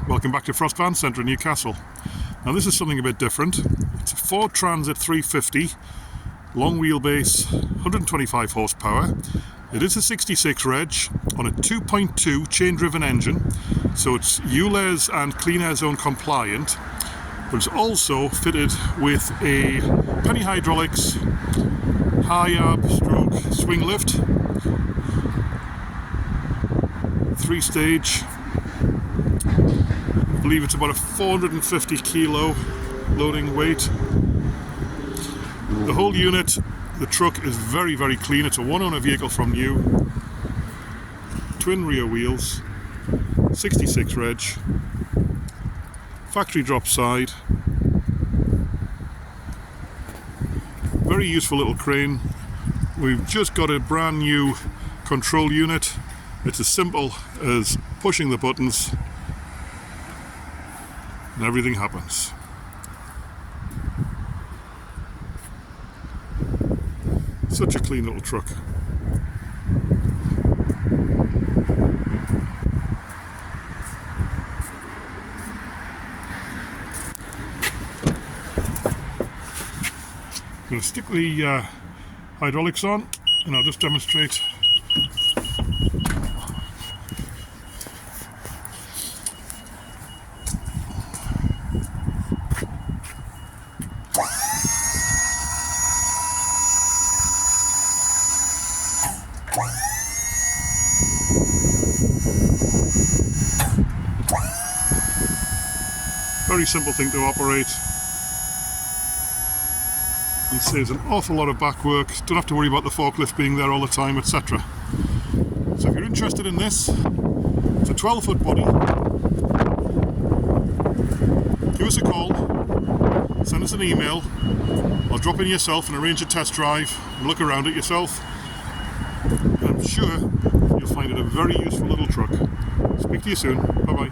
Welcome back to Frost Van Centre in Newcastle. Now this is something a bit different. It's a Ford Transit 350, long wheelbase, 125 horsepower. It is a 66 reg on a 2.2 chain-driven engine, so it's Ulez and Clean Air Zone compliant, but it's also fitted with a penny hydraulics high ab stroke swing lift, 3-stage. I believe it's about a 450 kilo loading weight. The whole unit, the truck is very clean. It's a one-owner vehicle from new. Twin rear wheels, 66 reg, factory drop side. Very useful little crane. We've just got a brand new control unit. It's as simple as pushing the buttons and everything happens. Such a clean little truck. I'm going to stick the hydraulics on and I'll just demonstrate. Very simple thing to operate and saves an awful lot of back work. Don't have to worry about the forklift being there all the time, etc. So if you're interested in this, it's a 12-foot body. Give us a call, send us an email, or drop in yourself and arrange a test drive and look around it yourself. And I'm sure you'll find it a very useful little truck. Speak to you soon. Bye bye.